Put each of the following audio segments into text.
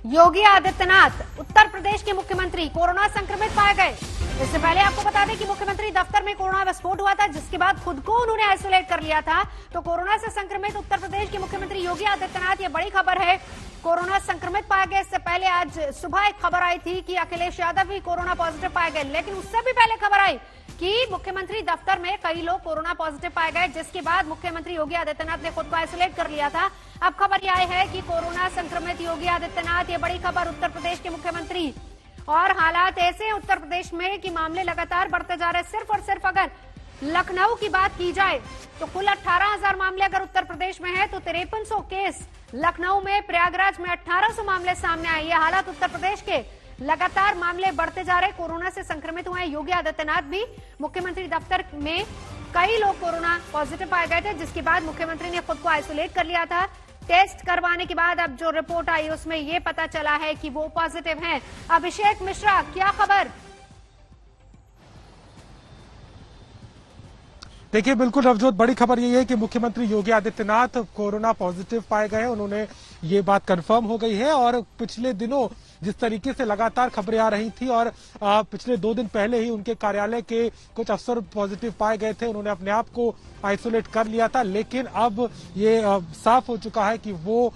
योगी आदित्यनाथ उत्तर प्रदेश के मुख्यमंत्री कोरोना संक्रमित पाए गए। इससे पहले आपको बता दें कि मुख्यमंत्री दफ्तर में कोरोना विस्फोट हुआ था, जिसके बाद खुद को उन्होंने आइसोलेट कर लिया था। तो कोरोना से संक्रमित उत्तर प्रदेश के मुख्यमंत्री योगी आदित्यनाथ, ये बड़ी खबर है, कोरोना संक्रमित पाए गए। इससे पहले आज सुबह एक खबर आई थी कि अखिलेश यादव भी कोरोना पॉजिटिव पाए गए, लेकिन उससे भी पहले खबर आई कि मुख्यमंत्री दफ्तर में कई लोग कोरोना पॉजिटिव पाए गए, जिसके बाद मुख्यमंत्री योगी आदित्यनाथ ने खुद को आइसोलेट कर लिया था। अब खबर यह आई है कि कोरोना संक्रमित योगी आदित्यनाथ, ये बड़ी खबर उत्तर प्रदेश के मुख्यमंत्री। और हालात ऐसे हैं उत्तर प्रदेश में कि मामले लगातार बढ़ते जा रहे हैं। सिर्फ और सिर्फ अगर लखनऊ की बात की जाए तो कुल 18,000 मामले अगर उत्तर प्रदेश में है तो 5300 केस लखनऊ में, प्रयागराज में 1800 मामले सामने आए। ये हालात उत्तर प्रदेश के, लगातार मामले बढ़ते जा रहे। कोरोना से संक्रमित हुए योगी आदित्यनाथ भी। मुख्यमंत्री दफ्तर में कई लोग कोरोना पॉजिटिव पाए गए थे, जिसके बाद मुख्यमंत्री ने खुद को आइसोलेट कर लिया था। टेस्ट करवाने के बाद अब जो रिपोर्ट आई उसमें यह पता चला है कि वो पॉजिटिव हैं। अभिषेक मिश्रा, क्या खबर? देखिए, बिल्कुल नवजोत, बड़ी खबर यही है कि मुख्यमंत्री योगी आदित्यनाथ कोरोना पॉजिटिव पाए गए हैं। उन्होंने ये बात कंफर्म हो गई है। और पिछले दिनों जिस तरीके से लगातार खबरें आ रही थी और पिछले 2 दिन पहले ही उनके कार्यालय के कुछ अफसर पॉजिटिव पाए गए थे, उन्होंने अपने आप को आइसोलेट कर लिया था। लेकिन अब ये साफ हो चुका है कि वो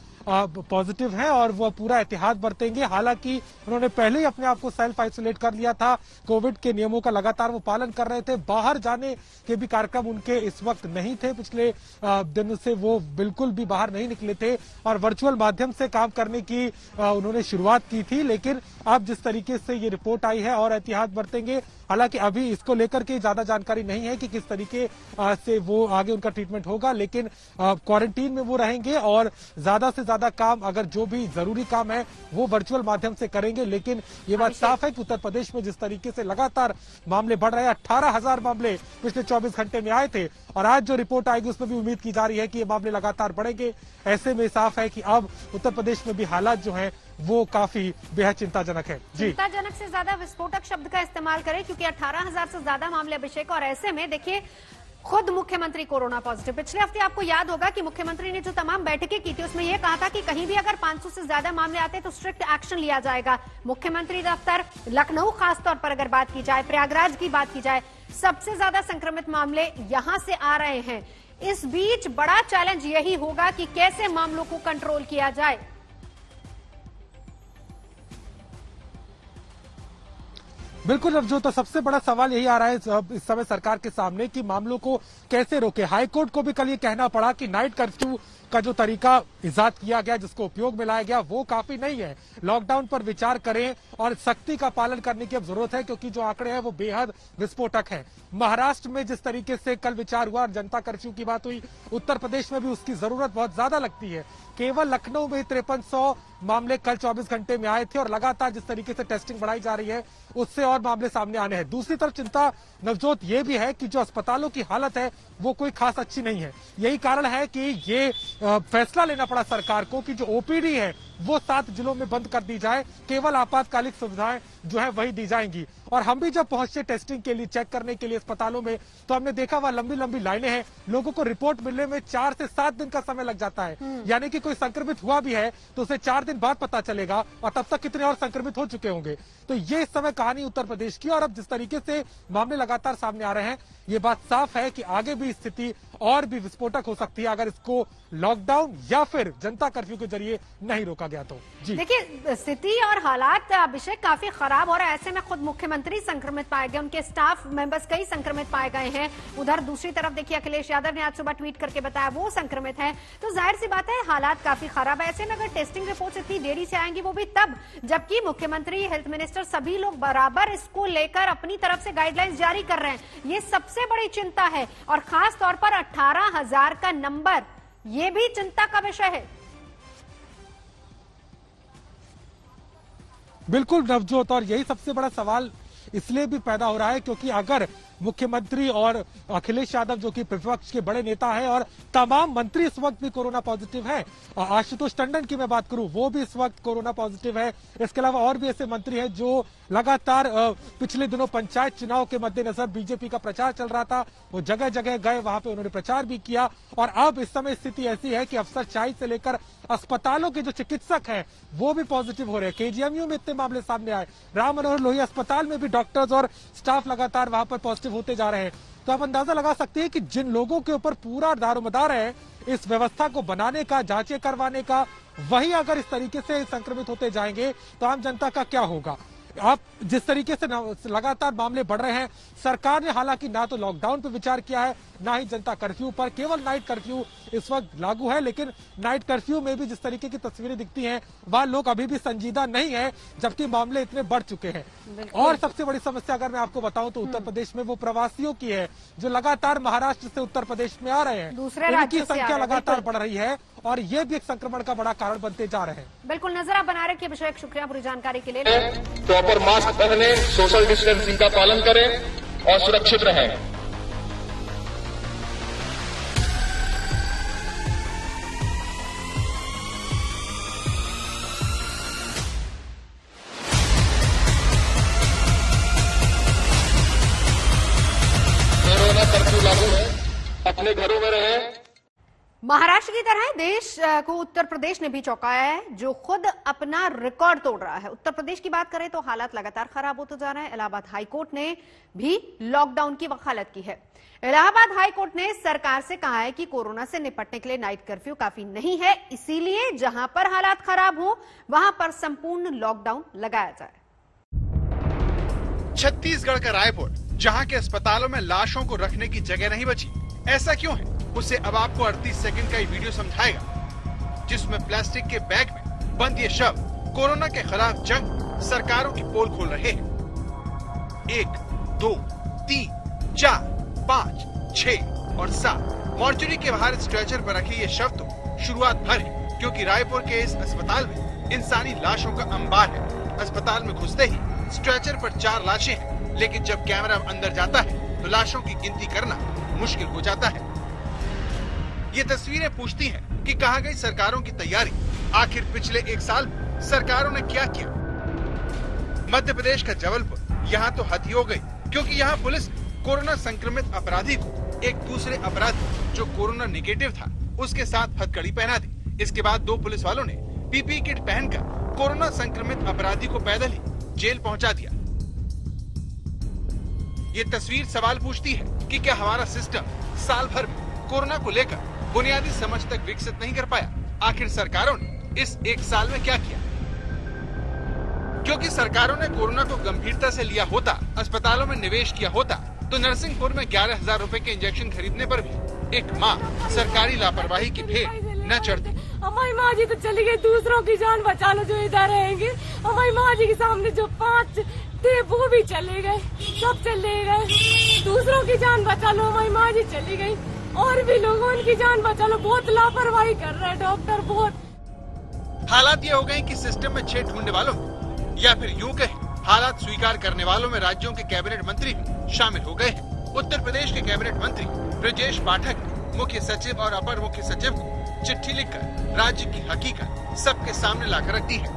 पॉजिटिव हैं और वो पूरा एहतियात बरतेंगे। हालांकि उन्होंने पहले ही अपने आप को सेल्फ आइसोलेट कर लिया था। कोविड के नियमों का लगातार वो पालन कर रहे थे। बाहर जाने के भी कार्यक्रम उनके इस वक्त नहीं थे। पिछले दिन से वो बिल्कुल भी बाहर नहीं निकले थे और वर्चुअल माध्यम से काम करने की उन्होंने शुरुआत की थी। लेकिन अब जिस तरीके से ये रिपोर्ट आई है और एहतियात बरतेंगे। हालांकि अभी इसको लेकर के ज्यादा जानकारी नहीं है कि किस तरीके से वो आगे उनका ट्रीटमेंट होगा, लेकिन क्वारंटीन में वो रहेंगे और ज्यादा से ज्यादा काम, अगर जो भी जरूरी काम है वो वर्चुअल माध्यम से करेंगे। लेकिन ये बात साफ है कि उत्तर प्रदेश में जिस तरीके से लगातार मामले बढ़ रहे हैं, 18,000 मामले पिछले 24 घंटे में आए थे और आज जो रिपोर्ट आएगी उसमें भी उम्मीद की जा रही है कि ये मामले लगातार बढ़ेंगे। ऐसे में साफ है कि अब उत्तर प्रदेश में भी हालात जो है वो काफी बेहद चिंताजनक है। जी, चिंताजनक से ज्यादा विस्फोटक शब्द का इस्तेमाल करें, क्योंकि 18,000 से ज्यादा मामले अभिषेक। और ऐसे में देखिए, खुद मुख्यमंत्री कोरोना पॉजिटिव। पिछले हफ्ते आपको याद होगा कि मुख्यमंत्री ने जो तमाम बैठकें की थी उसमें यह कहा था कि कहीं भी अगर 500 से ज्यादा मामले आते तो स्ट्रिक्ट एक्शन लिया जाएगा। मुख्यमंत्री दफ्तर, लखनऊ खासतौर पर अगर बात की जाए, प्रयागराज की बात की जाए, सबसे ज्यादा संक्रमित मामले यहां से आ रहे हैं। इस बीच बड़ा चैलेंज यही होगा कि कैसे मामलों को कंट्रोल किया जाए। बिल्कुल नवजोत, तो सबसे बड़ा सवाल यही आ रहा है इस समय सरकार के सामने कि मामलों को कैसे रोके। हाईकोर्ट को भी कल ये कहना पड़ा कि नाइट कर्फ्यू का जो तरीका इजाद किया गया, जिसको उपयोग में लाया गया, वो काफी नहीं है। लॉकडाउन पर विचार करें और सख्ती का पालन करने की अब जरूरत है, क्योंकि जो आंकड़े हैं वो बेहद विस्फोटक है। महाराष्ट्र में जिस तरीके से कल विचार हुआ और जनता कर्फ्यू की बात हुई, उत्तर प्रदेश में भी उसकी जरूरत बहुत ज्यादा लगती है। केवल लखनऊ में 5300 मामले कल 24 घंटे में आए थे और लगातार जिस तरीके से टेस्टिंग बढ़ाई जा रही है उससे और मामले सामने आने हैं। दूसरी तरफ चिंता नवजोत ये भी है कि जो अस्पतालों की हालत है वो कोई खास अच्छी नहीं है। यही कारण है कि ये फैसला लेना पड़ा सरकार को कि जो ओपीडी है वो 7 जिलों में बंद कर दी जाए, केवल आपातकालिक सुविधाएं जो है वही दी जाएंगी। और हम भी जब पहुंचे टेस्टिंग के लिए, चेक करने के लिए अस्पतालों में, तो हमने देखा वहां लंबी लंबी लाइनें हैं। लोगों को रिपोर्ट मिलने में 4 से 7 दिन का समय लग जाता है। यानी कि कोई संक्रमित हुआ भी है तो उसे 4 दिन बाद पता चलेगा और तब तक कितने और संक्रमित हो चुके होंगे। तो ये इस समय कहानी उत्तर प्रदेश की। और अब जिस तरीके से मामले लगातार सामने आ रहे हैं, ये बात साफ है कि आगे भी स्थिति और भी विस्फोटक हो सकती है अगर इसको लॉकडाउन या फिर जनता कर्फ्यू के जरिए नहीं रोका गया तो। जी देखिए, स्थिति और हालात अभिषेक काफी खराब हो रहा है। ऐसे में खुद मुख्यमंत्री संक्रमित पाए गए, उनके स्टाफ मेंबर्स कई संक्रमित पाए गए हैं। उधर दूसरी तरफ देखिए, अखिलेश यादव ने आज सुबह ट्वीट करके बताया वो संक्रमित है। तो जाहिर सी बात है हालात काफी खराब है। ऐसे में अगर टेस्टिंग रिपोर्ट इतनी देरी से आएंगी, वो भी तब जबकि मुख्यमंत्री, हेल्थ मिनिस्टर, सभी लोग बराबर इसको लेकर अपनी तरफ से गाइडलाइंस जारी कर रहे हैं। ये सबसे बड़ी चिंता है और खास तौर पर 18,000 का नंबर, ये भी चिंता का विषय है। बिल्कुल नवजोत, और यही सबसे बड़ा सवाल इसलिए भी पैदा हो रहा है क्योंकि अगर मुख्यमंत्री और अखिलेश यादव जो कि विपक्ष के बड़े नेता हैं और तमाम मंत्री इस वक्त भी कोरोना पॉजिटिव हैं। आशुतोष टंडन की मैं बात करूं, वो भी इस वक्त कोरोना पॉजिटिव है। इसके अलावा और भी ऐसे मंत्री हैं जो लगातार पिछले दिनों पंचायत चुनाव के मद्देनजर बीजेपी का प्रचार चल रहा था, वो जगह जगह गए, वहां पे उन्होंने प्रचार भी किया। और अब इस समय स्थिति ऐसी है कि अफसरशाही से लेकर अस्पतालों के जो चिकित्सक हैं वो भी पॉजिटिव हो रहे हैं। केजीएमयू में इतने मामले सामने आए, राम मनोहर लोहिया अस्पताल में भी डॉक्टर्स और स्टाफ लगातार वहां पर पॉजिटिव होते जा रहे हैं। तो आप अंदाजा लगा सकते हैं कि जिन लोगों के ऊपर पूरा दारोमदार है इस व्यवस्था को बनाने का, जांचें करवाने का, वही अगर इस तरीके से संक्रमित होते जाएंगे तो आम जनता का क्या होगा। आप जिस तरीके से लगातार मामले बढ़ रहे हैं, सरकार ने हालांकि ना तो लॉकडाउन पर विचार किया है ना ही जनता कर्फ्यू पर, केवल नाइट कर्फ्यू इस वक्त लागू है। लेकिन नाइट कर्फ्यू में भी जिस तरीके की तस्वीरें दिखती हैं वह लोग अभी भी संजीदा नहीं है, जबकि मामले इतने बढ़ चुके हैं। और सबसे बड़ी समस्या अगर मैं आपको बताऊं तो उत्तर प्रदेश में वो प्रवासियों की है जो लगातार महाराष्ट्र से उत्तर प्रदेश में आ रहे हैं, उनकी संख्या लगातार बढ़ रही है और ये भी एक संक्रमण का बड़ा कारण बनते जा रहे हैं। बिल्कुल, नजर आप बना रखिए। अभिषेक, शुक्रिया पूरी जानकारी के लिए। प्रॉपर मास्क पहने, सोशल डिस्टेंसिंग का पालन करें और सुरक्षित रहें। कोरोना कर्फ्यू लागू है, अपने घरों में रहें। महाराष्ट्र की तरह देश को उत्तर प्रदेश ने भी चौंकाया है, जो खुद अपना रिकॉर्ड तोड़ रहा है। उत्तर प्रदेश की बात करें तो हालात लगातार खराब होते जा रहे हैं। इलाहाबाद हाईकोर्ट ने भी लॉकडाउन की वकालत की है। इलाहाबाद हाईकोर्ट ने सरकार से कहा है कि कोरोना से निपटने के लिए नाइट कर्फ्यू काफी नहीं है, इसीलिए जहां पर हालात खराब हो वहां पर संपूर्ण लॉकडाउन लगाया जाए। छत्तीसगढ़ का रायपुर, जहां के अस्पतालों में लाशों को रखने की जगह नहीं बची। ऐसा क्यों है, उसे अब आपको 38 सेकंड का ये वीडियो समझाएगा, जिसमें प्लास्टिक के बैग में बंद ये शव कोरोना के खिलाफ जंग सरकारों की पोल खोल रहे हैं। 1, 2, 3, 4, 5, 6 और 7 मॉर्चरी के बाहर स्ट्रेचर पर रखे ये शव तो शुरुआत भर है, क्योंकि रायपुर के इस अस्पताल में इंसानी लाशों का अंबार है। अस्पताल में घुसते ही स्ट्रेचर पर 4 लाशें हैं, लेकिन जब कैमरा अंदर जाता है तो लाशों की गिनती करना मुश्किल हो जाता है। ये तस्वीरें पूछती हैं कि कहां गई सरकारों की तैयारी। आखिर पिछले 1 साल में सरकारों ने क्या किया। मध्य प्रदेश का जबलपुर, यहाँ तो हद ही हो गई, क्योंकि यहाँ पुलिस ने कोरोना संक्रमित अपराधी को एक दूसरे अपराधी जो कोरोना निगेटिव था उसके साथ हथकड़ी पहना दी। इसके बाद 2 पुलिस वालों ने पीपीई किट पहनकर कोरोना संक्रमित अपराधी को पैदल ही जेल पहुंचा दिया। ये तस्वीर सवाल पूछती है कि क्या हमारा सिस्टम साल भर में कोरोना को लेकर बुनियादी समझ तक विकसित नहीं कर पाया। आखिर सरकारों ने इस 1 साल में क्या किया। क्योंकि सरकारों ने कोरोना को गंभीरता से लिया होता, अस्पतालों में निवेश किया होता, तो नरसिंहपुर में 11,000 रुपए के इंजेक्शन खरीदने पर भी एक माँ सरकारी लापरवाही की भेंट न चढ़ती। हमारी माँ जी तो चली गई, दूसरों की जान बचा लो जो इधर रहेंगे। हमारी माँ जी के सामने जो 5 थे वो भी चले गए, सब चले गए। दूसरों की जान बचा लो, हमारी माँ जी चली गई, और भी लोगों की जान बचा लो। बहुत लापरवाही कर रहे हैं डॉक्टर, बहुत। हालात ये हो गए कि सिस्टम में छेद ढूंढने वालों या फिर यूं कहें हालात स्वीकार करने वालों में राज्यों के कैबिनेट मंत्री भी शामिल हो गए हैं। उत्तर प्रदेश के कैबिनेट मंत्री ब्रजेश पाठक ने मुख्य सचिव और अपर मुख्य सचिव को चिट्ठी लिखकर राज्य की हकीकत सबके सामने लाकर रख दी है।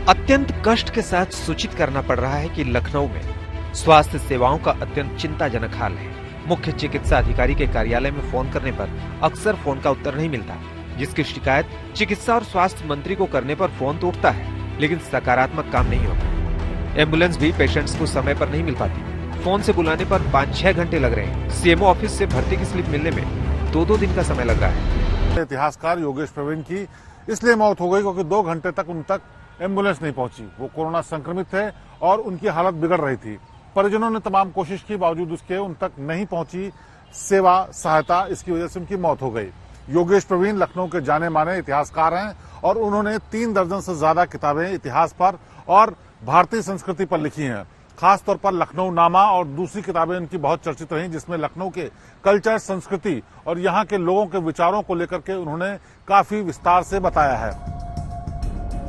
अत्यंत कष्ट के साथ सूचित करना पड़ रहा है कि लखनऊ में स्वास्थ्य सेवाओं का अत्यंत चिंताजनक हाल है। मुख्य चिकित्सा अधिकारी के कार्यालय में फोन करने पर अक्सर फोन का उत्तर नहीं मिलता, जिसकी शिकायत चिकित्सा और स्वास्थ्य मंत्री को करने पर फोन तो उठता है, लेकिन सकारात्मक काम नहीं होता। एम्बुलेंस भी पेशेंट्स को समय पर नहीं मिल पाती। फोन से बुलाने पर 5-6 घंटे लग रहे हैं। सीएमओ ऑफिस से भर्ती की स्लिप मिलने में 2-2 दिन का समय लग रहा है। इतिहासकार योगेश प्रवीण की इसलिए मौत हो गई क्योंकि 2 घंटे तक उन तक एम्बुलेंस नहीं पहुंची। वो कोरोना संक्रमित थे और उनकी हालत बिगड़ रही थी। परिजनों ने तमाम कोशिश की, बावजूद उसके उन तक नहीं पहुंची सेवा सहायता, इसकी वजह से उनकी मौत हो गई। योगेश प्रवीण लखनऊ के जाने माने इतिहासकार हैं और उन्होंने 3 दर्जन से ज्यादा किताबें इतिहास पर और भारतीय संस्कृति पर लिखी हैं। खासतौर पर लखनऊ नामा और दूसरी किताबें उनकी बहुत चर्चित रहीं, जिसमें लखनऊ के कल्चर, संस्कृति और यहाँ के लोगों के विचारों को लेकर के उन्होंने काफी विस्तार से बताया है।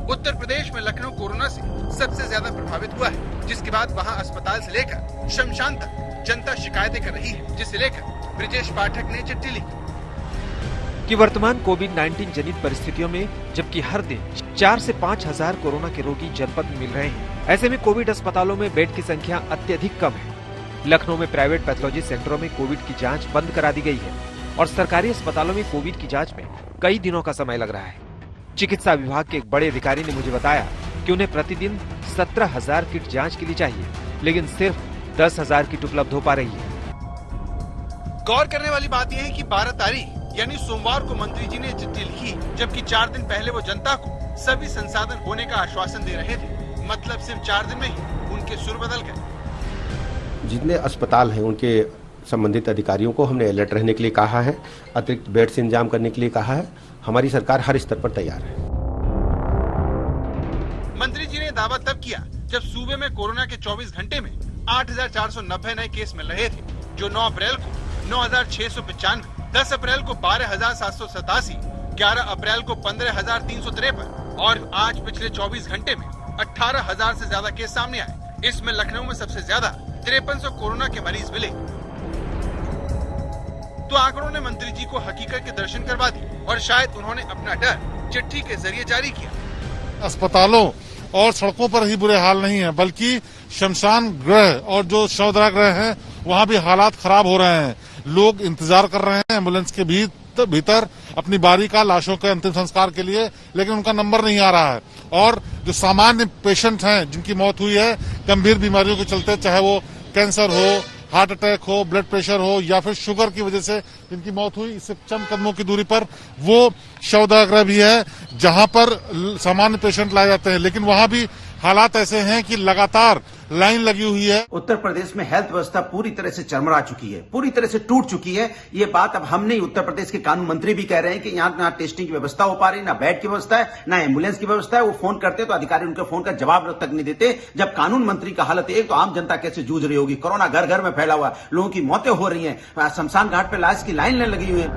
उत्तर प्रदेश में लखनऊ कोरोना से सबसे ज्यादा प्रभावित हुआ है, जिसके बाद वहां अस्पताल से लेकर शमशान तक जनता शिकायतें कर रही है, जिसे लेकर ब्रिजेश पाठक ने चिट्ठी लिखी कि वर्तमान कोविड-19 जनित परिस्थितियों में जबकि हर दिन 4 से 5 हजार कोरोना के रोगी जनपद में मिल रहे हैं, ऐसे में कोविड अस्पतालों में बेड की संख्या अत्यधिक कम है। लखनऊ में प्राइवेट पैथोलॉजी सेंटरों में कोविड की जांच बंद करा दी गई है और सरकारी अस्पतालों में कोविड की जांच में कई दिनों का समय लग रहा है। चिकित्सा विभाग के एक बड़े अधिकारी ने मुझे बताया कि उन्हें प्रतिदिन 17,000 किट जांच के लिए चाहिए, लेकिन सिर्फ 10,000 किट उपलब्ध हो पा रही है। गौर करने वाली बात यह है कि 12 तारीख यानी सोमवार को मंत्री जी ने चिट्ठी लिखी, जबकि 4 दिन पहले वो जनता को सभी संसाधन होने का आश्वासन दे रहे थे। मतलब सिर्फ 4 दिन में ही उनके सुर बदल गए। जितने अस्पताल हैं उनके संबंधित अधिकारियों को हमने अलर्ट रहने के लिए कहा है, अतिरिक्त बेड से इंतजाम करने के लिए कहा है। हमारी सरकार हर स्तर पर तैयार है। मंत्री जी ने दावा तब किया जब सूबे में कोरोना के 24 घंटे में 8,490 नए केस मिल रहे थे, जो 9 अप्रैल को 9,695, 10 अप्रैल को 12,787, 11 अप्रैल को 15,353 और आज पिछले 24 घंटे में 18,000 से ज्यादा केस सामने आए। इसमें लखनऊ में सबसे ज्यादा 5300 कोरोना के मरीज मिले। तो आंकड़ों ने मंत्री जी को हकीकत के दर्शन करवा दिए और शायद उन्होंने अपना डर चिट्ठी के जरिए जारी किया। अस्पतालों और सड़कों पर ही बुरे हाल नहीं है, बल्कि शमशान गृह और जो शवदाह गृह है वहाँ भी हालात खराब हो रहे हैं। लोग इंतजार कर रहे हैं एम्बुलेंस के भीतर अपनी बारी का, लाशों के अंतिम संस्कार के लिए, लेकिन उनका नंबर नहीं आ रहा है। और जो सामान्य पेशेंट हैं जिनकी मौत हुई है गंभीर बीमारियों के चलते, चाहे वो कैंसर हो, हार्ट अटैक हो, ब्लड प्रेशर हो या फिर शुगर की वजह से जिनकी मौत हुई, इससे चंद कदमों की दूरी पर वो शवदाह गृह भी है जहां पर सामान्य पेशेंट लाए जाते हैं, लेकिन वहां भी हालात ऐसे हैं कि लगातार लाइन लगी हुई है। उत्तर प्रदेश में हेल्थ व्यवस्था पूरी तरह से चरमरा चुकी है, पूरी तरह से टूट चुकी है। ये बात अब हम नहीं, उत्तर प्रदेश के कानून मंत्री भी कह रहे हैं कि यहाँ ना टेस्टिंग की व्यवस्था हो पा रही, ना बेड की व्यवस्था है, ना एम्बुलेंस की व्यवस्था है। वो फोन करते तो अधिकारी उनके फोन का जवाब तक नहीं देते। जब कानून मंत्री का हालत है तो आम जनता कैसे जूझ रही होगी। कोरोना घर घर में फैला हुआ, लोगों की मौतें हो रही है, शमशान घाट पे लाश की लाइन लगी हुई है।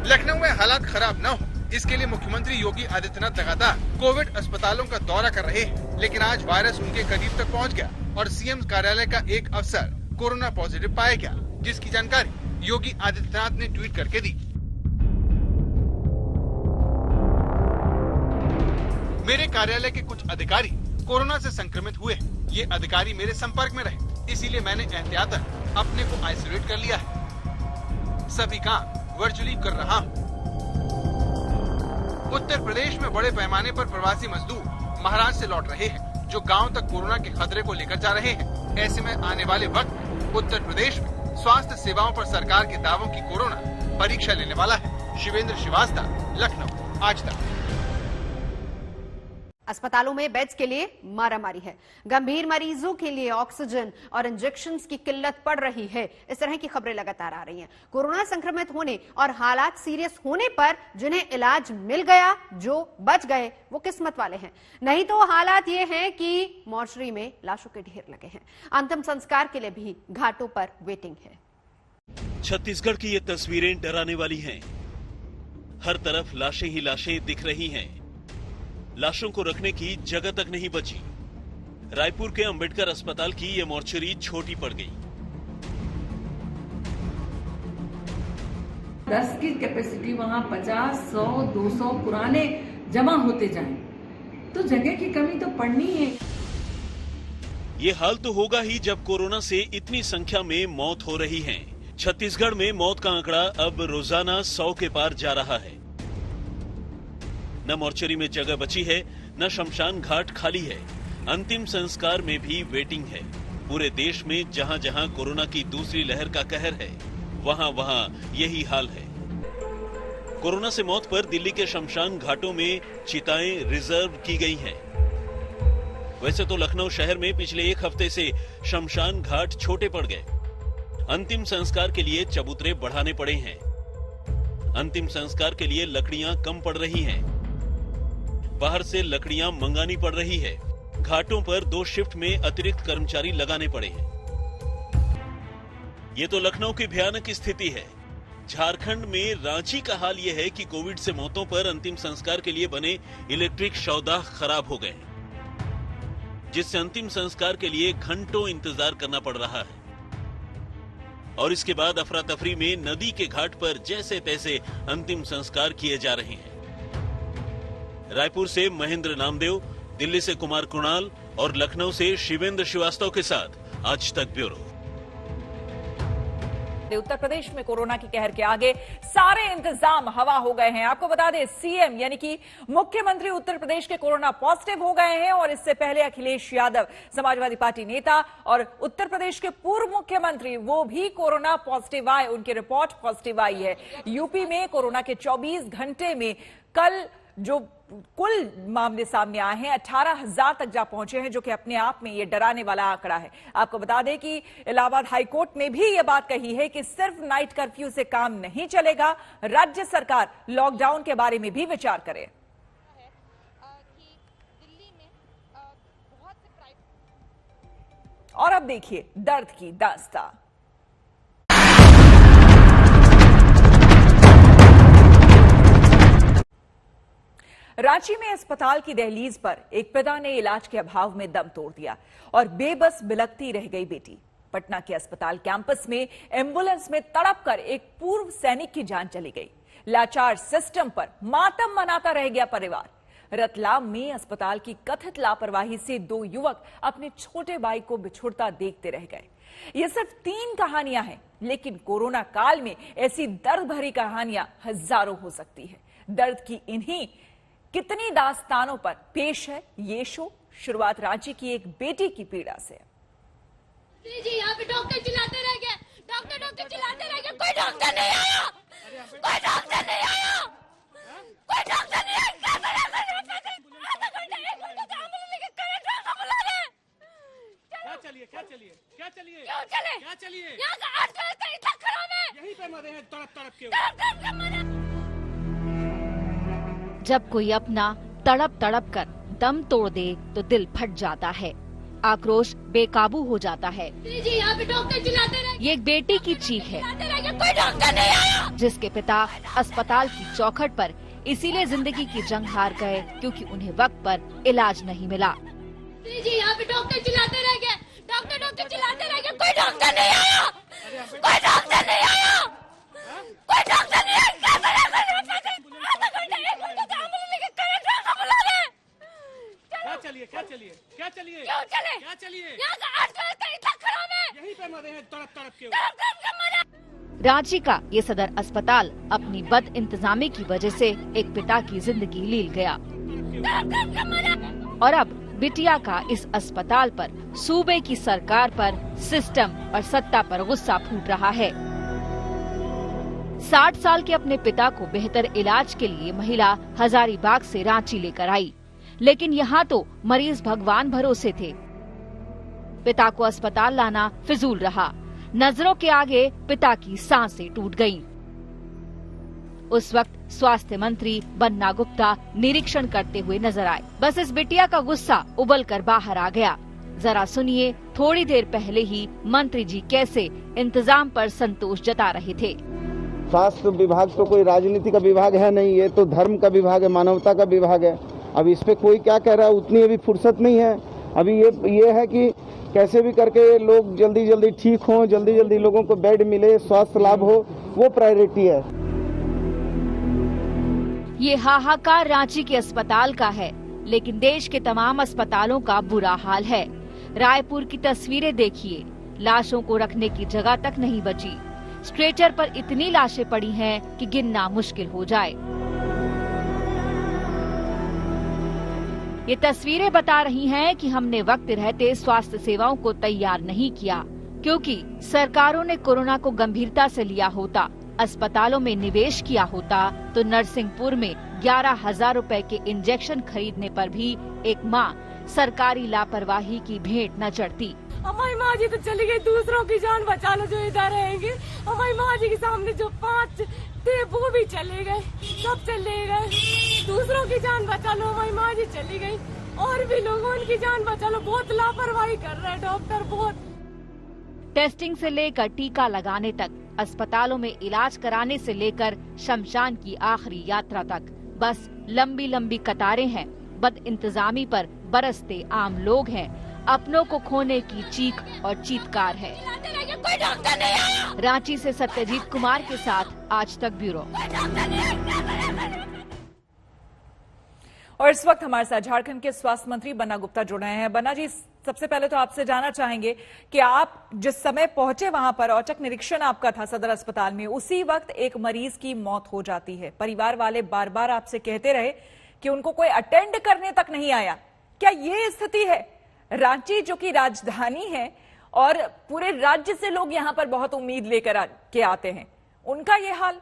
लखनऊ में हालात खराब न हो, इसके लिए मुख्यमंत्री योगी आदित्यनाथ लगातार कोविड अस्पतालों का दौरा कर रहे हैं, लेकिन आज वायरस उनके करीब तक पहुंच गया और सीएम कार्यालय का एक अफसर कोरोना पॉजिटिव पाया गया, जिसकी जानकारी योगी आदित्यनाथ ने ट्वीट करके दी। मेरे कार्यालय के कुछ अधिकारी कोरोना से संक्रमित हुए हैं। ये अधिकारी मेरे संपर्क में रहे, इसीलिए मैंने एहतियातन अपने को आइसोलेट कर लिया है। सभी काम वर्चुअली कर रहा हूँ। उत्तर प्रदेश में बड़े पैमाने पर प्रवासी मजदूर महाराष्ट्र से लौट रहे हैं, जो गांव तक कोरोना के खतरे को लेकर जा रहे हैं। ऐसे में आने वाले वक्त में उत्तर प्रदेश में स्वास्थ्य सेवाओं पर सरकार के दावों की कोरोना परीक्षा लेने वाला है। शिवेंद्र श्रीवास्तव, लखनऊ, आज तक। अस्पतालों में बेड्स के लिए मारामारी है। गंभीर मरीजों के लिए ऑक्सीजन और इंजेक्शंस की किल्लत पड़ रही है। इस तरह की खबरें लगातार आ रही हैं। कोरोना संक्रमित होने और हालात सीरियस होने पर जिन्हें इलाज मिल गया, जो बच गए वो किस्मत वाले हैं, नहीं तो हालात ये हैं कि मोर्चरी में लाशों के ढेर लगे हैं। अंतिम संस्कार के लिए भी घाटों पर वेटिंग है। छत्तीसगढ़ की ये तस्वीरें डराने वाली हैं। हर तरफ लाशें ही लाशें दिख रही हैं। लाशों को रखने की जगह तक नहीं बची। रायपुर के अंबेडकर अस्पताल की ये मोर्चरी छोटी पड़ गई। 10 की कैपेसिटी वहां 50, 100, 200 पुराने जमा होते जाएं, तो जगह की कमी तो पड़नी है। ये हाल तो होगा ही जब कोरोना से इतनी संख्या में मौत हो रही है। छत्तीसगढ़ में मौत का आंकड़ा अब रोजाना 100 के पार जा रहा है। न मोर्चरी में जगह बची है, न शमशान घाट खाली है। अंतिम संस्कार में भी वेटिंग है। पूरे देश में जहां जहां कोरोना की दूसरी लहर का कहर है, वहां वहां यही हाल है। कोरोना से मौत पर दिल्ली के शमशान घाटों में चिताएं रिजर्व की गई हैं। वैसे तो लखनऊ शहर में पिछले एक हफ्ते से शमशान घाट छोटे पड़ गए। अंतिम संस्कार के लिए चबूतरे बढ़ाने पड़े हैं। अंतिम संस्कार के लिए लकड़ियां कम पड़ रही हैं। बाहर से लकड़ियां मंगानी पड़ रही है। घाटों पर 2 शिफ्ट में अतिरिक्त कर्मचारी लगाने पड़े हैं। ये तो लखनऊ की भयानक स्थिति है। झारखंड में रांची का हाल यह है कि कोविड से मौतों पर अंतिम संस्कार के लिए बने इलेक्ट्रिक शवदाह खराब हो गए, जिससे अंतिम संस्कार के लिए घंटों इंतजार करना पड़ रहा है। और इसके बाद अफरा तफरी में नदी के घाट पर जैसे तैसे अंतिम संस्कार किए जा रहे हैं। रायपुर से महेंद्र नामदेव, दिल्ली से कुमार कुणाल और लखनऊ से शिवेंद्र श्रीवास्तव के साथ आज तक ब्यूरो। उत्तर प्रदेश में कोरोना की कहर के आगे सारे इंतजाम हवा हो गए हैं। आपको बता दें, सीएम यानी कि मुख्यमंत्री उत्तर प्रदेश के कोरोना पॉजिटिव हो गए हैं और इससे पहले अखिलेश यादव, समाजवादी पार्टी नेता और उत्तर प्रदेश के पूर्व मुख्यमंत्री, वो भी कोरोना पॉजिटिव आए, उनकी रिपोर्ट पॉजिटिव आई है। यूपी में कोरोना के 24 घंटे में कल जो कुल मामले सामने आए हैं 18,000 तक जा पहुंचे हैं, जो कि अपने आप में ये डराने वाला आंकड़ा है। आपको बता दें कि इलाहाबाद हाईकोर्ट ने भी ये बात कही है कि सिर्फ नाइट कर्फ्यू से काम नहीं चलेगा, राज्य सरकार लॉकडाउन के बारे में भी विचार करे। और अब देखिए दर्द की दास्तां। रांची में अस्पताल की दहलीज पर एक पिता ने इलाज के अभाव में दम तोड़ दिया और बेबस बिलखती रह गई बेटी। पटना के अस्पताल कैंपस में एम्बुलेंस में तड़पकर एक पूर्व सैनिक की जान चली गई। लाचार सिस्टम पर मातम मनाता रह गया परिवार। रतलाम में अस्पताल की कथित लापरवाही से 2 युवक अपने छोटे भाई को बिछुड़ता देखते रह गए। ये सिर्फ 3 कहानियां हैं, लेकिन कोरोना काल में ऐसी दर्द भरी कहानियां हजारों हो सकती है। दर्द की इन्हीं कितनी दास्तानों पर पेश है ये शो। शुरुआत रांची की एक बेटी की पीड़ा से। जी यहाँ पे डॉक्टर चिल्लाते रह गए, डॉक्टर चिल्लाते रह गए, कोई डॉक्टर नहीं आया, कोई डॉक्टर नहीं आया, कोई डॉक्टर नहीं आया। क्या चलिए यहाँ का अर्थव्यवस्था इतना खराब है, यहीं पे मरे हैं तड़प के। जब कोई अपना तड़प कर दम तोड़ दे तो दिल फट जाता है, आक्रोश बेकाबू हो जाता है। जी यहाँ पे डॉक्टर चिल्लाते रहे। ये एक बेटी की चीख है, कोई डॉक्टर नहीं आया, जिसके पिता अस्पताल की चौखट पर इसीलिए जिंदगी की जंग हार गए क्योंकि उन्हें वक्त पर इलाज नहीं मिला। जी यहाँ पे डॉक्टर चिल्लाते रह गए, डॉक्टर चिल्लाते रह गए, कोई डॉक्टर नहीं आया, कोई डॉक्टर नहीं आया, कोई डॉक्टर नहीं आया। क्या चलिए यहाँ का अर्थव्यवस्था इतना खराब है, यहीं पे मरे हैं तड़प के। रांची का ये सदर अस्पताल अपनी बद इंतजामी की वजह से एक पिता की जिंदगी लील गया और अब बिटिया का इस अस्पताल पर, सूबे की सरकार पर, सिस्टम और सत्ता पर गुस्सा फूट रहा है। 60 साल के अपने पिता को बेहतर इलाज के लिए महिला हजारीबाग से रांची लेकर आई, लेकिन यहाँ तो मरीज भगवान भरोसे थे। पिता को अस्पताल लाना फिजूल रहा। नजरों के आगे पिता की सांसें टूट गईं। उस वक्त स्वास्थ्य मंत्री बन्ना गुप्ता निरीक्षण करते हुए नजर आए। बस इस बिटिया का गुस्सा उबल कर बाहर आ गया। जरा सुनिए थोड़ी देर पहले ही मंत्री जी कैसे इंतजाम पर संतोष जता रहे थे। स्वास्थ्य विभाग तो कोई राजनीति का विभाग है नहीं, ये तो धर्म का विभाग है, मानवता का विभाग है। अब इस पे कोई क्या कह रहा है उतनी अभी फुर्सत नहीं है। अभी ये है कि कैसे भी करके लोग जल्दी जल्दी ठीक हों, जल्दी जल्दी लोगों को बेड मिले, स्वास्थ्य लाभ हो, वो प्रायोरिटी है। ये हाहाकार रांची के अस्पताल का है, लेकिन देश के तमाम अस्पतालों का बुरा हाल है। रायपुर की तस्वीरें देखिए, लाशों को रखने की जगह तक नहीं बची। स्ट्रेचर पर इतनी लाशें पड़ी हैं कि गिनना मुश्किल हो जाए। ये तस्वीरें बता रही हैं कि हमने वक्त रहते स्वास्थ्य सेवाओं को तैयार नहीं किया, क्योंकि सरकारों ने कोरोना को गंभीरता से लिया होता, अस्पतालों में निवेश किया होता, तो नरसिंहपुर में 11,000 रुपए के इंजेक्शन खरीदने पर भी एक मां सरकारी लापरवाही की भेंट न चढ़ती। हमारी माँ जी तो चली गई, दूसरों की जान बचा लो जो इधर रहेंगे। हमारी माँ जी के सामने जो 5 थे वो भी चले गए, सब चले गए। दूसरों की जान बचा लो, हमारी माँ जी चली गई, और भी लोगों की जान बचा लो। बहुत लापरवाही कर रहे हैं डॉक्टर, बहुत। टेस्टिंग से लेकर टीका लगाने तक अस्पतालों में इलाज कराने से लेकर शमशान की आखिरी यात्रा तक बस लंबी लंबी कतारें हैं, बद इंतजामी पर बरसते आम लोग हैं, अपनों को खोने की चीख और चीत्कार है। रांची से सत्यजीत कुमार के साथ आज तक ब्यूरो। और इस वक्त हमारे साथ झारखंड के स्वास्थ्य मंत्री बन्ना गुप्ता जुड़ रहे हैं। बन्ना जी, सबसे पहले तो आपसे जानना चाहेंगे कि आप जिस समय पहुंचे वहां पर, औचक निरीक्षण आपका था सदर अस्पताल में, उसी वक्त एक मरीज की मौत हो जाती है। परिवार वाले बार बार आपसे कहते रहे कि उनको कोई अटेंड करने तक नहीं आया। क्या ये स्थिति है? रांची जो कि राजधानी है और पूरे राज्य से लोग यहां पर बहुत उम्मीद लेकर के आते हैं, उनका ये हाल?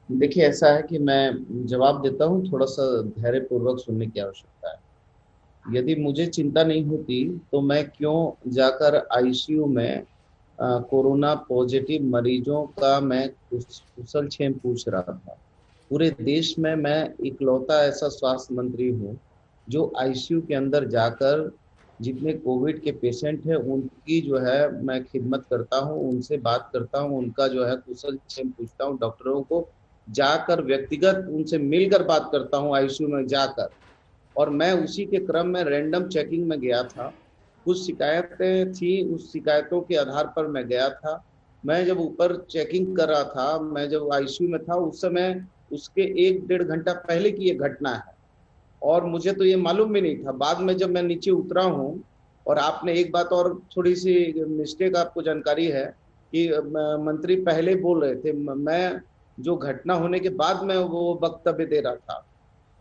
देखिए, ऐसा है कि मैं जवाब देता हूं, थोड़ा सा धैर्य पूर्वक सुनने की आवश्यकता है। यदि मुझे चिंता नहीं होती तो मैं क्यों जाकर आईसीयू में कोरोना पॉजिटिव मरीजों का मैं कुशल क्षेम पूछ रहा था। पूरे देश में मैं इकलौता ऐसा स्वास्थ्य मंत्री हूं जो आईसीयू के अंदर जाकर जितने कोविड के पेशेंट हैं उनकी जो है मैं खिदमत करता हूं, उनसे बात करता हूं, उनका जो है कुशल क्षेम पूछता हूं, डॉक्टरों को जाकर व्यक्तिगत उनसे मिलकर बात करता हूं आईसीयू में जाकर। और मैं उसी के क्रम में रैंडम चेकिंग में गया था। कुछ शिकायतें थी, उस शिकायतों के आधार पर मैं गया था। मैं जब ऊपर चेकिंग कर रहा था, मैं जब आईसीयू में था, उस समय उसके 1-1.5 घंटा पहले की ये घटना है और मुझे तो ये मालूम भी नहीं था। बाद में जब मैं नीचे उतरा हूँ, और आपने एक बात और थोड़ी सी मिस्टेक आपको जानकारी है कि मंत्री पहले बोल रहे थे, मैं जो घटना होने के बाद मैं वो वक्तव्य दे रहा था।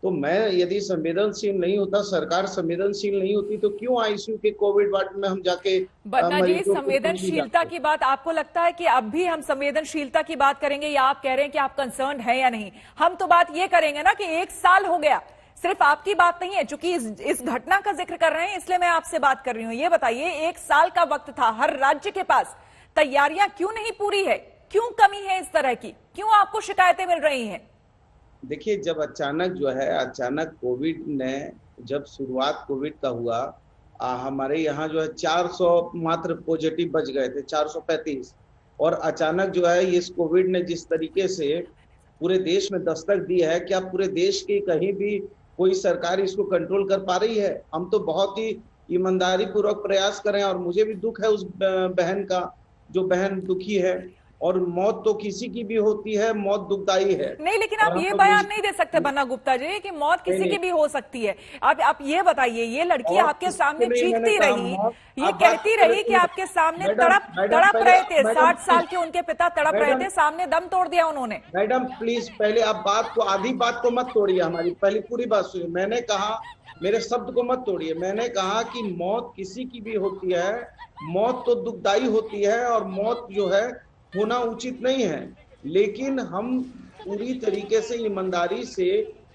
तो मैं यदि संवेदनशील नहीं होता, सरकार संवेदनशील नहीं होती, तो क्यों आईसीयू के कोविड वार्ड में हम जाके बन्ना जी, संवेदनशीलता की बात आपको लगता है कि अब भी हम संवेदनशीलता की बात करेंगे, या आप कह रहे हैं कि आप कंसर्न है या नहीं? हम तो बात ये करेंगे ना कि 1 साल हो गया, सिर्फ आपकी बात नहीं है, चूंकि इस घटना का जिक्र कर रहे हैं इसलिए मैं आपसे बात कर रही हूं। ये बताइए, 1 साल का वक्त था, हर राज्य के पास, तैयारियां क्यों नहीं पूरी है? क्यों कमी है इस तरह की? क्यों आपको शिकायतें मिल रही हैं? देखिए, जब अचानक कोविड ने, जब शुरुआत कोविड का हुआ, हमारे यहाँ जो है 400 मात्र पॉजिटिव बच गए थे, 435। और अचानक जो है इस कोविड ने जिस तरीके से पूरे देश में दस्तक दी है, क्या पूरे देश की कहीं भी कोई सरकार इसको कंट्रोल कर पा रही है? हम तो बहुत ही ईमानदारी पूर्वक प्रयास करें, और मुझे भी दुख है उस बहन का, जो बहन दुखी है। और मौत तो किसी की भी होती है, मौत दुखदाई है। नहीं, लेकिन आप ये बयान नहीं दे सकते बन्ना गुप्ता जी कि मौत किसी की भी हो सकती है। आप ये बताइए, ये लड़की आपके सामने चीखती रही, ये कहती रही कि आपके सामने तड़प रहे थे, 60 साल के उनके पिता तड़प रहे थे, सामने दम तोड़ दिया उन्होंने। मैडम प्लीज, पहले आप आधी बात को मत तोड़िए, हमारी पहली पूरी बात सुनिए। मैंने कहा, मेरे शब्द को मत तोड़िए। मैंने कहा कि मौत किसी की भी होती है, मौत तो दुखदाई होती है और मौत जो है होना उचित नहीं है। लेकिन हम पूरी तरीके से ईमानदारी से,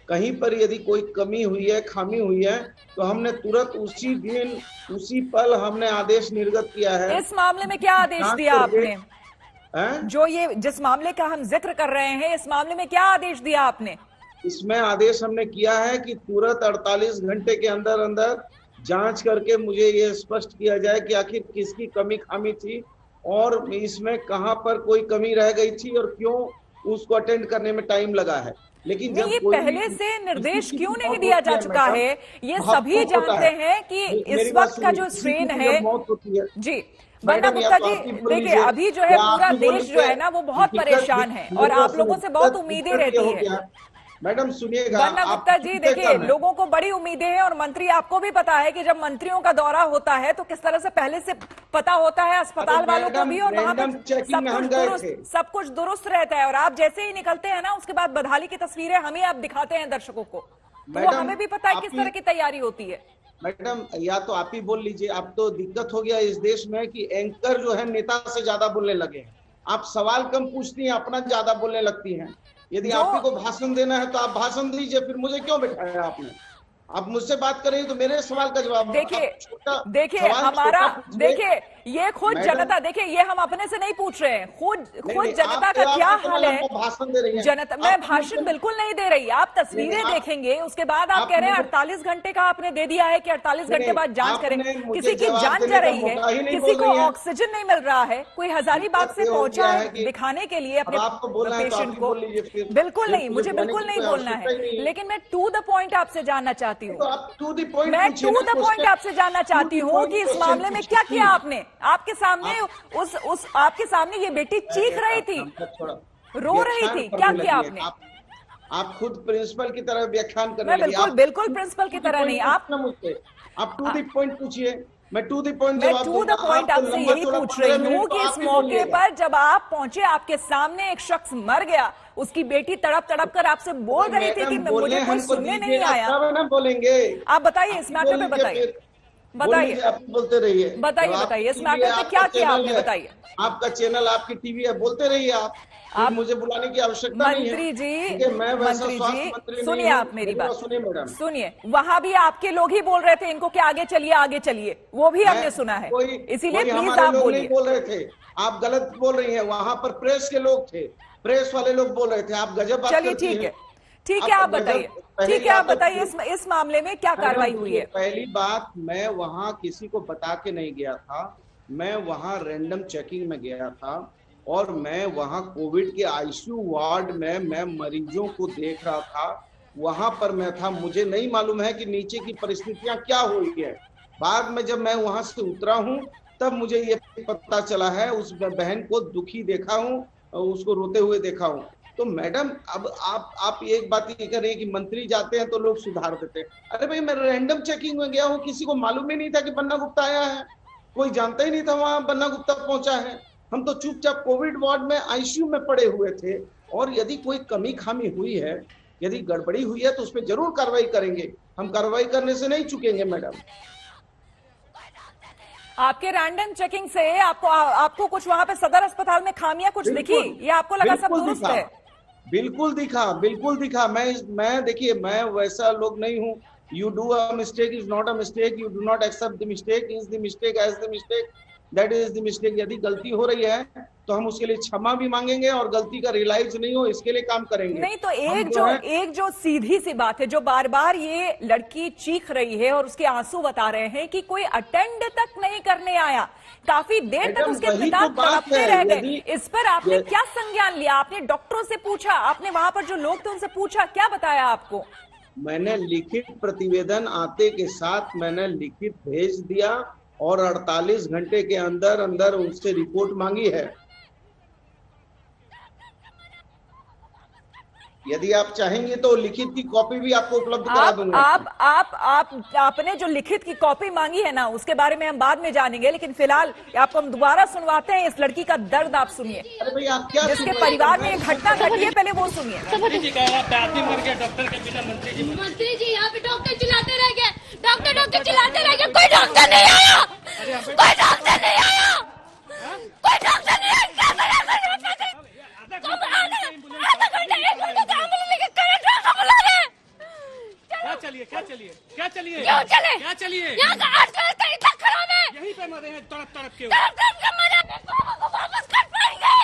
कहीं पर यदि कोई कमी हुई है, खामी हुई है, तो हमने तुरंत उसी दिन उसी पल हमने आदेश निर्गत किया है। इस मामले में क्या आदेश दिया आपने? जो ये जिस मामले का हम जिक्र कर रहे हैं, इस मामले में क्या आदेश दिया आपने? इसमें आदेश हमने किया है कि तुरंत 48 घंटे के अंदर अंदर जांच करके मुझे ये स्पष्ट किया जाए कि आखिर किसकी कमी खामी थी और इसमें कहां पर कोई कमी रह गई थी और क्यों उसको अटेंड करने में टाइम लगा है। लेकिन जब ये पहले से निर्देश क्यों नहीं दिया जा चुका है? ये सभी जानते हैं कि इस वक्त का जो स्ट्रेन है। जी बन्ना गुप्ता जी, देखिए अभी जो है पूरा देश जो है ना वो बहुत परेशान है और आप लोगों से बहुत उम्मीदें रहती है। मैडम सुनिएगा, बन्ना गुप्ता जी, देखिए लोगों को बड़ी उम्मीदें हैं और मंत्री, आपको भी पता है कि जब मंत्रियों का दौरा होता है तो किस तरह से पहले से पता होता है अस्पताल वालों को भी, और वहां पर सब कुछ दुरुस्त रहता है। और आप जैसे ही निकलते हैं ना, उसके बाद बदहाली की तस्वीरें हमें आप दिखाते हैं दर्शकों को, तो वो हमें भी पता है किस तरह की तैयारी होती है। मैडम, या तो आप ही बोल लीजिए। अब तो दिक्कत हो गया इस देश में कि एंकर जो है नेता से ज्यादा बोलने लगे हैं। आप सवाल कम पूछती हैं, अपना ज्यादा बोलने लगती हैं। यदि आप ही को भाषण देना है तो आप भाषण दीजिए, फिर मुझे क्यों बिठाया आपने? आप मुझसे बात करें तो मेरे सवाल का जवाब। देखिए हमारा, देखिए ये खुद जनता, देखिए ये हम अपने से नहीं पूछ रहे हैं, खुद जनता का क्या हाल है। भाषण दे रही है जनता, मैं भाषण बिल्कुल नहीं दे रही, आप तस्वीरें देखेंगे उसके बाद आप कह रहे हैं 48 घंटे का आपने दे दिया है कि 48 घंटे बाद जांच करें। किसी की जान जा रही है, किसी को ऑक्सीजन नहीं मिल रहा है, कोई हजारीबाग से पहुंचा है दिखाने के लिए अपने पेशेंट को। बिल्कुल नहीं, मुझे बिल्कुल नहीं बोलना है, लेकिन मैं टू द पॉइंट आपसे जानना चाहती हूँ, मैं टू द पॉइंट आपसे जानना चाहती हूँ कि इस मामले में क्या किया आपने। आपके सामने आपके सामने ये बेटी चीख रही थी, रो रही थी, क्या किया आपने? आप खुद प्रिंसिपल की तरह व्याख्यान कर रहे हैं। बिल्कुल प्रिंसिपल की तरह नहीं, आप टू द पॉइंट पूछिए, मैं टू द पॉइंट आपसे यही पूछ रही हूँ कि इस मौके पर जब आप पहुंचे, आपके सामने एक शख्स मर गया, उसकी बेटी तड़प तड़प कर आपसे बोल रही थी कि मुझे कोई सुनने नहीं आया। बोलेंगे आप बताइए इस मैटर पे, बताइए बोलते रहिए, बताइए इस मैटर पे क्या किया आपने, बताइए। आपका चैनल, आपकी टीवी है, बोलते रहिए आप मुझे बुलाने की आवश्यकता नहीं है। मंत्री जी सुनिए, आप मेरी बात सुनिए मैडम, सुनिए। वहाँ भी आपके लोग ही बोल रहे थे इनको कि आगे चलिए आगे चलिए, वो भी हमने सुना है, इसीलिए प्लीज आप बोलिए। बोल रहे थे, आप गलत बोल रही हैं, वहाँ पर प्रेस के लोग थे, प्रेस वाले लोग बोल रहे थे, आप गजब बात करती हैं। ठीक है, आप बताइए, ठीक है आप बताइए इस मामले में क्या कार्रवाई हुई है। पहली बात, मैं वहाँ किसी को बता के नहीं गया था, मैं वहाँ रैंडम चेकिंग में गया था और मैं वहाँ कोविड के आईसीयू वार्ड में मैं मरीजों को देख रहा था, वहां पर मैं था। मुझे नहीं मालूम है कि नीचे की परिस्थितियां क्या हुई है। बाद में जब मैं वहां से उतरा हूं तब मुझे ये पता चला है, उस बहन को दुखी देखा हूं, उसको रोते हुए देखा हूं। तो मैडम अब आप एक बात ये कर रही है कि मंत्री जाते हैं तो लोग सुधार देते हैं। अरे भाई मैं रैंडम चेकिंग में गया हूँ, किसी को मालूम ही नहीं था कि बन्ना गुप्ता आया है, कोई जानता ही नहीं था वहां बन्ना गुप्ता पहुंचा है। हम तो चुपचाप कोविड वार्ड में आईसीयू में पड़े हुए थे। और यदि कोई कमी खामी हुई है, यदि गड़बड़ी हुई है तो उस पर जरूर कार्रवाई करेंगे, हम कार्रवाई करने से नहीं चुकेंगे। मैडम आपके रैंडम चेकिंग से आपको कुछ वहां पे सदर अस्पताल में खामियां कुछ दिखी, या आपको लगा सब दुरुस्त है? बिल्कुल दिखा। मैं देखिए, मैं वैसा लोग नहीं हूँ। You do a mistake is not a mistake, you do not accept the mistake is the mistake as the mistake, that is the mistake. यदि गलती हो रही है तो हम उसके लिए क्षमा भी मांगेंगे और गलती का रियलाइज नहीं हो इसके लिए काम करेंगे। नहीं तो एक जो सीधी सी बात है, जो बार बार ये लड़की चीख रही है और उसके आंसू बता रहे हैं कि कोई अटेंड तक नहीं करने आया, काफी देर तक उसके पिता तड़पते रह गए। इस पर आपने क्या संज्ञान लिया? आपने डॉक्टरों से पूछा, आपने वहां पर जो लोग थे उनसे पूछा, क्या बताया आपको? मैंने लिखित प्रतिवेदन आते के साथ मैंने लिखित भेज दिया और 48 घंटे के अंदर अंदर उनसे रिपोर्ट मांगी है। यदि आप चाहेंगे तो लिखित की कॉपी भी आपको उपलब्ध करा दूंगा। आपने जो लिखित की कॉपी मांगी है ना, उसके बारे में हम बाद में जानेंगे, लेकिन फिलहाल आपको हम दोबारा सुनवाते हैं। इस लड़की का दर्द आप सुनिए, जिसके परिवार में घटना घटी है, पहले वो सुनिए। मंत्री जी यहाँ पे डॉक्टर चिल्लाते रह गए, डॉक्टर चिल्लाते रह गए, कोई डॉक्टर नहीं आया, कोई डॉक्टर नहीं आया, कोई डॉक्टर नहीं आया। क्या चलिए यहाँ का आजकल का इतना खराब है, यहीं पे मरे हैं तड़प के मरे। बाबा को वापस कर पाएंगे,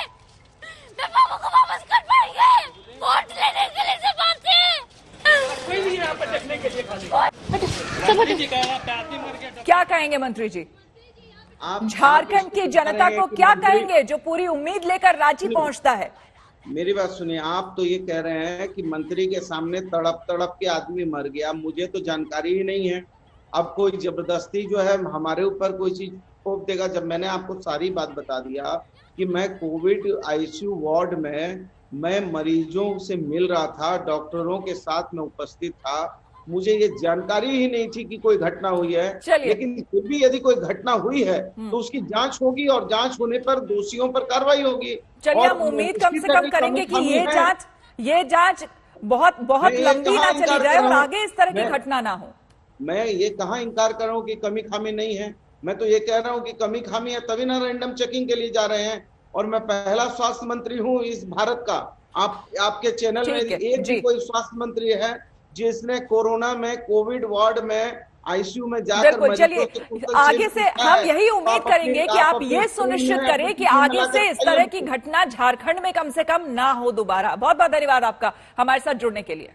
बाबा को वापस कर पाएंगे, वोट लेने के लिए सिर्फ आपसे कोई नहीं यहाँ पे देखने के लिए। क्या कहेंगे मंत्री जी? झारखंड की जनता को क्या कहेंगे जो पूरी उम्मीद लेकर रांची पहुंचता है? मेरी बात सुनिए, आप तो ये कह रहे हैं कि मंत्री के सामने तड़प के आदमी मर गया, मुझे तो जानकारी ही नहीं है। अब कोई जबरदस्ती जो है हमारे ऊपर कोई चीज थोप देगा। जब मैंने आपको सारी बात बता दिया कि मैं कोविड आईसीयू वार्ड में मैं मरीजों से मिल रहा था, डॉक्टरों के साथ में उपस्थित था, मुझे ये जानकारी ही नहीं थी कि कोई घटना हुई है। लेकिन फिर भी यदि कोई घटना हुई है तो उसकी जांच होगी और जांच होने पर दोषियों पर कार्रवाई होगी। चलिए हम उम्मीद कम से कम करेंगे कि ये जांच बहुत लंबी ना चली जाए और आगे इस तरह की घटना ना हो। मैं ये कहाँ इनकार कर रहा हूँ कि कमी खामी नहीं है, मैं तो ये कह रहा हूँ कि कमी खामी है तभी ना रैंडम चेकिंग के लिए जा रहे हैं। और मैं पहला स्वास्थ्य मंत्री हूँ इस भारत का। आपके चैनल में एक भी कोई स्वास्थ्य मंत्री है जिसने कोरोना में कोविड वार्ड में आईसीयू में जाकर बिल्कुल, चलिए आगे से हम यही उम्मीद करेंगे कि आप ये सुनिश्चित करें कि आगे से इस तरह की घटना झारखंड में कम से कम ना हो दोबारा। बहुत बहुत धन्यवाद आपका हमारे साथ जुड़ने के लिए।